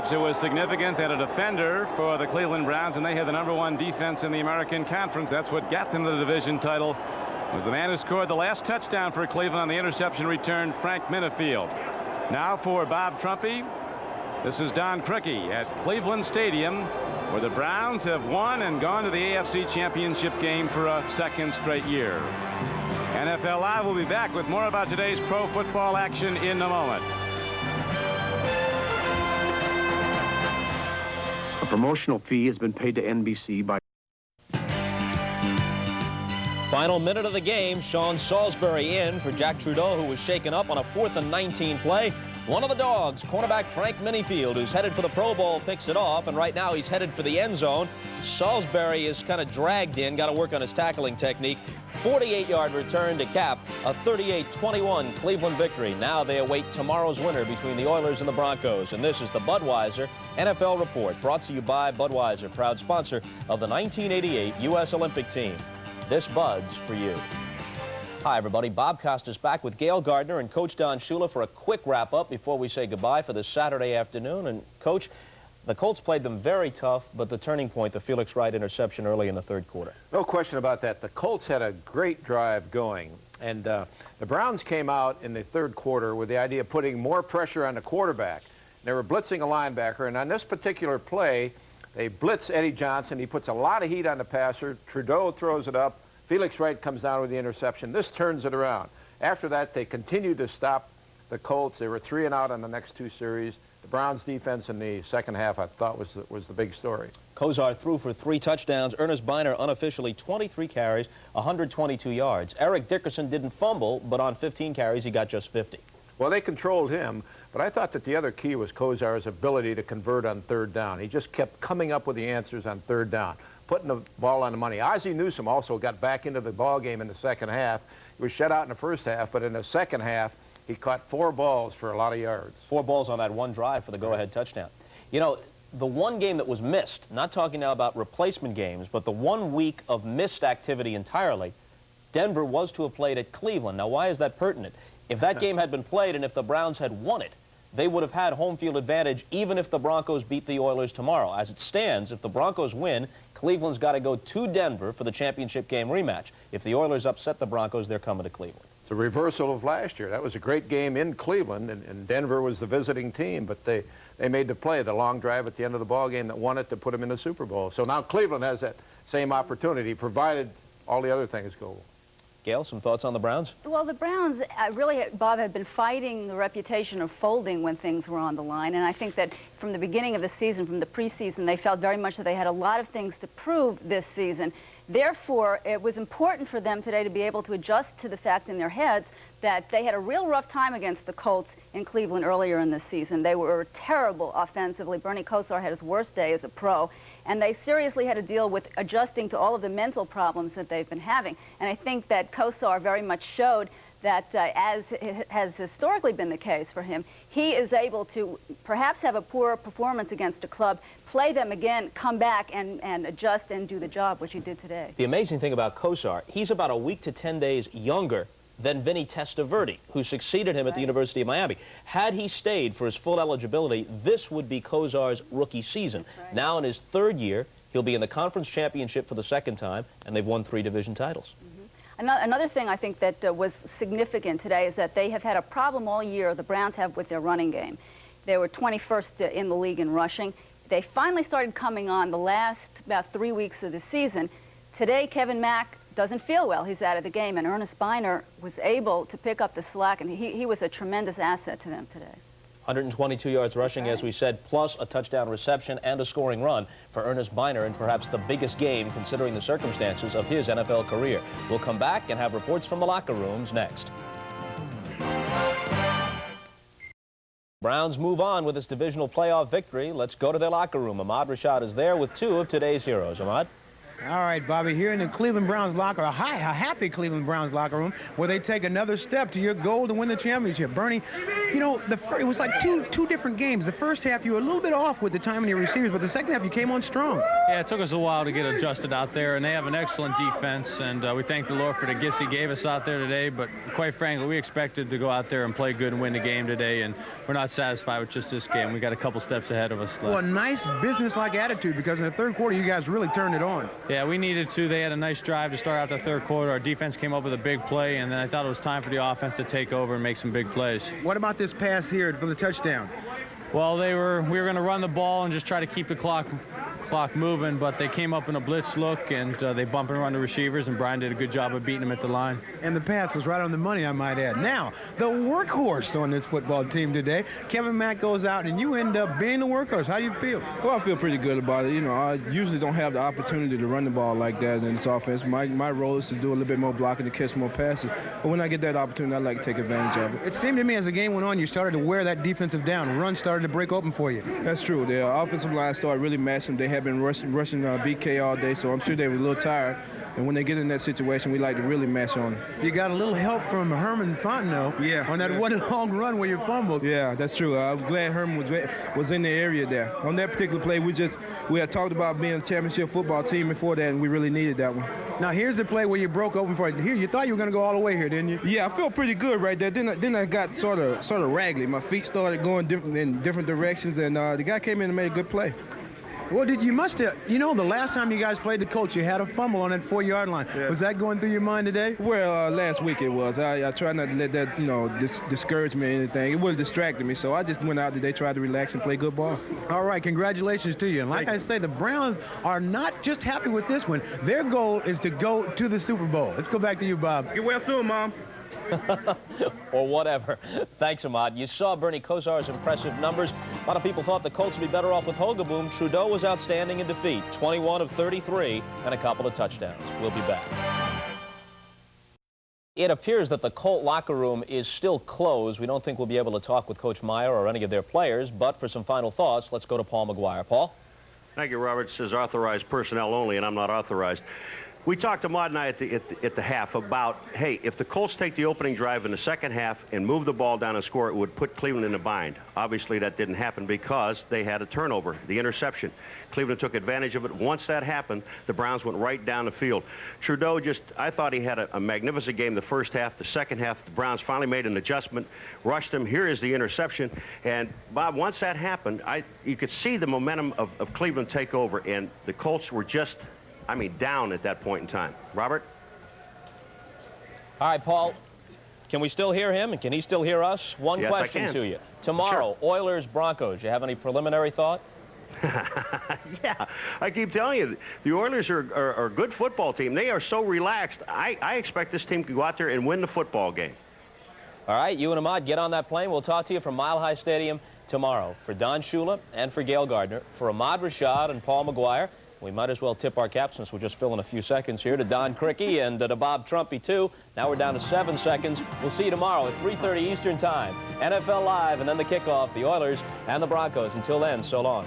Perhaps it was significant that a defender for the Cleveland Browns, and they had the #1 defense in the American Conference. That's what got them the division title. Was the man who scored the last touchdown for Cleveland on the interception return, Frank Minifield. Now for Bob Trumpy. This is Don Criqui at Cleveland Stadium, where the Browns have won and gone to the AFC Championship game for a second straight year. NFL Live will be back with more about today's pro football action in a moment. A promotional fee has been paid to NBC by... Final minute of the game, Sean Salisbury in for Jack Trudeau, who was shaken up on a 4th and 19 play. One of the dogs, cornerback Frank Minifield, who's headed for the Pro Bowl, picks it off, and right now he's headed for the end zone. Salisbury is kind of dragged in, got to work on his tackling technique. 48-yard return to cap a 38-21 Cleveland victory. Now they await tomorrow's winner between the Oilers and the Broncos. And this is the Budweiser NFL Report, brought to you by Budweiser, proud sponsor of the 1988 U.S. Olympic team. This Bud's for you. Hi, everybody. Bob Costas back with Gail Gardner and Coach Don Shula for a quick wrap-up before we say goodbye for this Saturday afternoon. And, Coach, the Colts played them very tough, but the turning point, the Felix Wright interception early in the third quarter. No question about that. The Colts had a great drive going, and the Browns came out in the third quarter with the idea of putting more pressure on the quarterback. They were blitzing a linebacker, and on this particular play, they blitz Eddie Johnson. He puts a lot of heat on the passer. Trudeau throws it up. Felix Wright comes down with the interception. This turns it around. After that, they continued to stop the Colts. They were 3 and out on the next 2 series. The Browns' defense in the second half, I thought, was the big story. Kozar threw for 3 touchdowns. Ernest Biner unofficially 23 carries, 122 yards. Eric Dickerson didn't fumble, but on 15 carries, he got just 50. Well, they controlled him, but I thought that the other key was Kozar's ability to convert on third down. He just kept coming up with the answers on third down, putting the ball on the money. Ozzie Newsome also got back into the ball game in the second half. He was shut out in the first half, but in the second half, he caught 4 balls for a lot of yards. 4 balls on that one drive for the go-ahead touchdown. You know, the one game that was missed, not talking now about replacement games, but the 1 week of missed activity entirely, Denver was to have played at Cleveland. Now, why is that pertinent? If that game had been played and if the Browns had won it, they would have had home field advantage even if the Broncos beat the Oilers tomorrow. As it stands, if the Broncos win, Cleveland's got to go to Denver for the championship game rematch. If the Oilers upset the Broncos, they're coming to Cleveland. It's a reversal of last year. That was a great game in Cleveland, and Denver was the visiting team, but they made the play, the long drive at the end of the ball game that won it to put them in the Super Bowl. So now Cleveland has that same opportunity, provided all the other things go. Gail, some thoughts on the Browns? Well, the Browns, really, Bob, had been fighting the reputation of folding when things were on the line. And I think that from the beginning of the season, from the preseason, they felt very much that they had a lot of things to prove this season. Therefore, it was important for them today to be able to adjust to the fact in their heads that they had a real rough time against the Colts in Cleveland earlier in the season. They were terrible offensively. Bernie Kosar had his worst day as a pro. And they seriously had to deal with adjusting to all of the mental problems that they've been having. And I think that Kosar very much showed that, as has historically been the case for him, he is able to perhaps have a poor performance against a club, play them again, come back and adjust and do the job, which he did today. The amazing thing about Kosar, he's about a week to 10 days younger than Vinny Testaverde, who succeeded him at the University of Miami. Had he stayed for his full eligibility, this would be Kosar's rookie season. Right. Now in his 3rd year, he'll be in the conference championship for the 2nd time, and they've won 3 division titles. Another thing I think that was significant today is that they have had a problem all year, the Browns have, with their running game. They were 21st in the league in rushing. They finally started coming on the last about 3 weeks of the season. Today, Kevin Mack doesn't feel well. He's out of the game, and Ernest Biner was able to pick up the slack, and he was a tremendous asset to them today. 122 yards rushing, as we said, plus a touchdown reception and a scoring run for Ernest Biner in perhaps the biggest game considering the circumstances of his NFL career. We'll come back and have reports from the locker rooms next. Browns move on with this divisional playoff victory. Let's go to their locker room. Ahmad Rashad is there with 2 of today's heroes. Ahmad? All right, Bobby, here in the Cleveland Browns locker, a happy Cleveland Browns locker room, where they take another step to your goal to win the championship. Bernie, you know, it was like two different games. The first half, you were a little bit off with the timing of your receivers, but the second half, you came on strong. Yeah, it took us a while to get adjusted out there, and they have an excellent defense, and we thank the Lord for the gifts he gave us out there today, but quite frankly, we expected to go out there and play good and win the game today, and we're not satisfied with just this game. We got a couple steps ahead of us left. Well, a nice business-like attitude, because in the third quarter, you guys really turned it on. Yeah, we needed to. They had a nice drive to start out the third quarter. Our defense came up with a big play, and then I thought it was time for the offense to take over and make some big plays. What about this pass here for the touchdown? Well, we were going to run the ball and just try to keep the clock moving, but they came up in a blitz look, and they bump and run the receivers, and Brian did a good job of beating them at the line. And the pass was right on the money, I might add. Now, the workhorse on this football team today, Kevin Mack goes out, and you end up being the workhorse. How do you feel? Well, I feel pretty good about it. You know, I usually don't have the opportunity to run the ball like that in this offense. My role is to do a little bit more blocking, to catch more passes. But when I get that opportunity, I like to take advantage of it. It seemed to me as the game went on, you started to wear that defensive down. Runs started to break open for you. That's true. The offensive line started really matching. They have been rushing BK all day, so I'm sure they were a little tired. And when they get in that situation, we like to really match on them. You got a little help from Herman Fontenot on that one long run where you fumbled. Yeah, that's true. I'm glad Herman was in the area there. On that particular play, we had talked about being a championship football team before that, and we really needed that one. Now, here's the play where you broke open for it. Here, you thought you were going to go all the way here, didn't you? Yeah, I felt pretty good right there. Then I got sort of raggedy. My feet started going in different directions, and the guy came in and made a good play. Well, you must have, you know, the last time you guys played the Colts, you had a fumble on that 4-yard line. Yeah. Was that going through your mind today? Well, last week it was. I try not to let that, you know, discourage me or anything. It would have distracted me, so I just went out today, tried to relax and play good ball. All right, congratulations to you. And like I say, the Browns are not just happy with this one. Their goal is to go to the Super Bowl. Let's go back to you, Bob. Get well soon, Mom. Or whatever. Thanks, Ahmad. You saw Bernie Kosar's impressive numbers. A lot of people thought the Colts would be better off with Hogaboom. Trudeau was outstanding in defeat, 21 of 33 and a couple of touchdowns. We'll be back. It appears that the Colt locker room is still closed. We don't think we'll be able to talk with Coach Meyer or any of their players, but for some final thoughts, let's go to Paul McGuire. Paul? Thank you, Robert. It says authorized personnel only, and I'm not authorized. We talked to Ahmad and I at the half about, hey, if the Colts take the opening drive in the second half and move the ball down and score, it would put Cleveland in a bind. Obviously, that didn't happen because they had a turnover, the interception. Cleveland took advantage of it. Once that happened, the Browns went right down the field. Trudeau I thought he had a magnificent game the first half. The second half, the Browns finally made an adjustment, rushed him. Here is the interception. And, Bob, once that happened, you could see the momentum of Cleveland take over, and the Colts were just, down at that point in time. Robert? All right, Paul. Can we still hear him, and can he still hear us? One Yes, question to you. Tomorrow, Sure. Oilers-Broncos. You have any preliminary thought? Yeah, I keep telling you, the Oilers are a good football team. They are so relaxed. I expect this team to go out there and win the football game. All right, you and Ahmad, get on that plane. We'll talk to you from Mile High Stadium tomorrow. For Don Shula and for Gail Gardner, for Ahmad Rashad and Paul McGuire, we might as well tip our cap since we're just filling a few seconds here, to Don Crickey and to Bob Trumpy, too. Now we're down to 7 seconds. We'll see you tomorrow at 3:30 Eastern Time. NFL Live and then the kickoff, the Oilers and the Broncos. Until then, so long.